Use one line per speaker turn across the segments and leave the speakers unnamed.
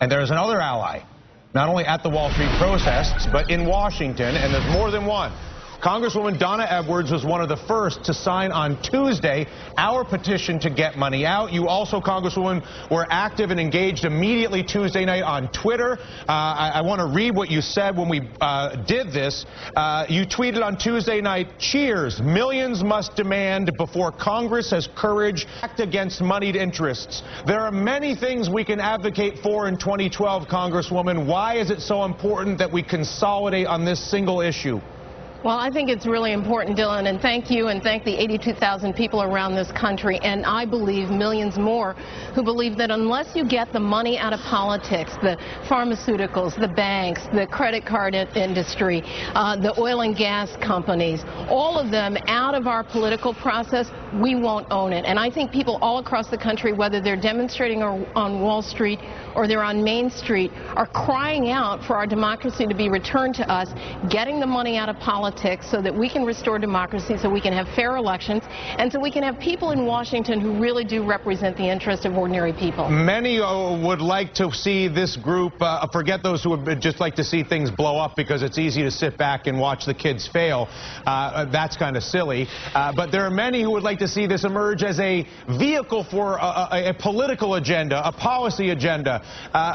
And there's another ally, not only at the Wall Street protests, but in Washington, and there's more than one. Congresswoman Donna F was one of the first to sign on Tuesday our petition to get money out. You also, Congresswoman, were active and engaged immediately Tuesday night on Twitter. I want to read what you said when we did this. You tweeted on Tuesday night, "Cheers, millions must demand before Congress has courage to act against moneyed interests. There are many things we can advocate for in 2012, Congresswoman. Why is it so important that we consolidate on this single issue?"
Well, I think it's really important, Dylan, and thank you and thank the 82,000 people around this country, and I believe millions more who believe that unless you get the money out of politics, the pharmaceuticals, the banks, the credit card industry, the oil and gas companies, all of them out of our political process, we won't own it. And I think people all across the country, whether they're demonstrating on Wall Street or they're on Main Street, are crying out for our democracy to be returned to us, getting the money out of politics so that we can restore democracy, so we can have fair elections, and so we can have people in Washington who really do represent the interest of ordinary people.
Many would like to see this group, forget those who would just like to see things blow up because it's easy to sit back and watch the kids fail. That's kind of silly. But there are many who would like to see this emerge as a vehicle for a political agenda, a policy agenda.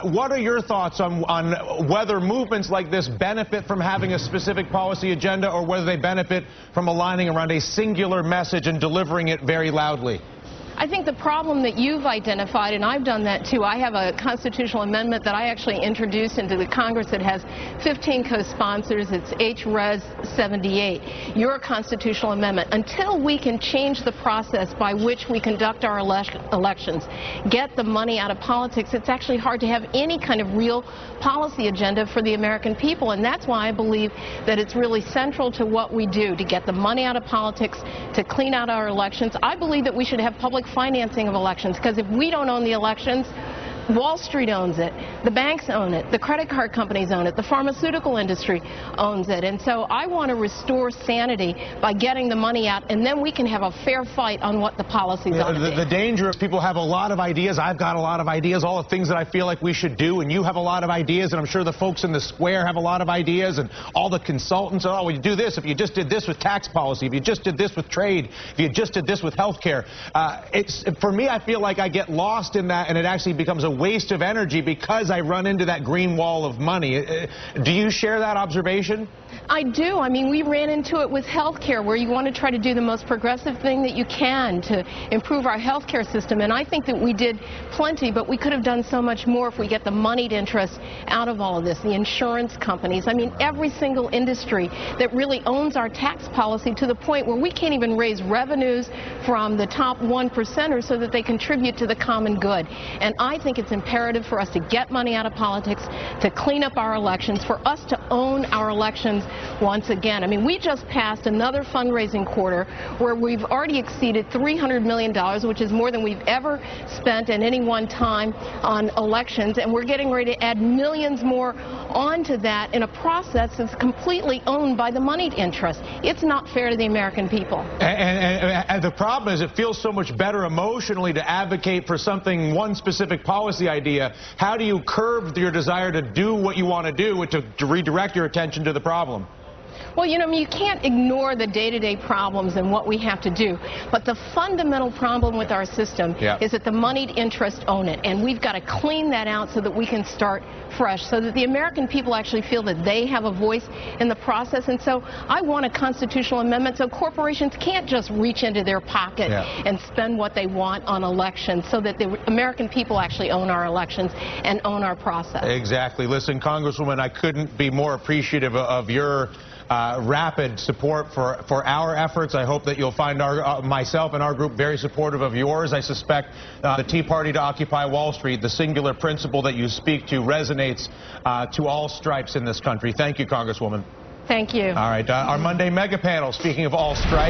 What are your thoughts on whether movements like this benefit from having a specific policy agenda, or whether they benefit from aligning around a singular message and delivering it very loudly?
I think the problem that you've identified, and I've done that too, I have a constitutional amendment that I actually introduced into the Congress that has 15 co-sponsors. It's H-Res 78, your constitutional amendment. Until we can change the process by which we conduct our elections, get the money out of politics, it's actually hard to have any kind of real policy agenda for the American people. And that's why I believe that it's really central to what we do to get the money out of politics, to clean out our elections. I believe that we should have public financing of elections, because if we don't own the elections, Wall Street owns it, the banks own it, the credit card companies own it, the pharmaceutical industry owns it. And so I want to restore sanity by getting the money out, and then we can have a fair fight on what the policies ought to be.
The danger is people have a lot of ideas. I've got a lot of ideas, all the things that I feel like we should do, and you have a lot of ideas, and I'm sure the folks in the square have a lot of ideas, and all the consultants, oh, well, you do this, if you just did this with tax policy, if you just did this with trade, if you just did this with health care. For me, I feel like I get lost in that, and it actually becomes a waste of energy because I run into that green wall of money. Do you share that observation?
I do. I mean, we ran into it with health care, where you want to try to do the most progressive thing that you can to improve our health care system. And I think that we did plenty, but we could have done so much more if we get the moneyed interest out of all of this. The insurance companies, I mean, every single industry that really owns our tax policy, to the point where we can't even raise revenues from the top 1%ers so that they contribute to the common good. And I think it's imperative for us to get money out of politics, to clean up our elections, for us to own our elections once again. I mean, we just passed another fundraising quarter where we've already exceeded $300 million, which is more than we've ever spent at any one time on elections, and we're getting ready to add millions more onto that in a process that's completely owned by the moneyed interest. It's not fair to the American people.
And the problem is, it feels so much better emotionally to advocate for something, one specific policy idea. How do you curb your desire to do what you want to do, to redirect your attention to the problem?
Well, you know, I mean, you can't ignore the day-to-day problems and what we have to do. But the fundamental problem with our system is that the moneyed interests own it. And we've got to clean that out so that we can start fresh, so that the American people actually feel that they have a voice in the process. And so I want a constitutional amendment so corporations can't just reach into their pocket and spend what they want on elections, so that the American people actually own our elections and own our process.
Exactly. Listen, Congresswoman, I couldn't be more appreciative of your rapid support for our efforts. I hope that you'll find myself and our group very supportive of yours. I suspect the Tea Party to Occupy Wall Street, the singular principle that you speak to, resonates to all stripes in this country. Thank you, Congresswoman.
Thank you.
All right, our Monday mega panel, speaking of all stripes.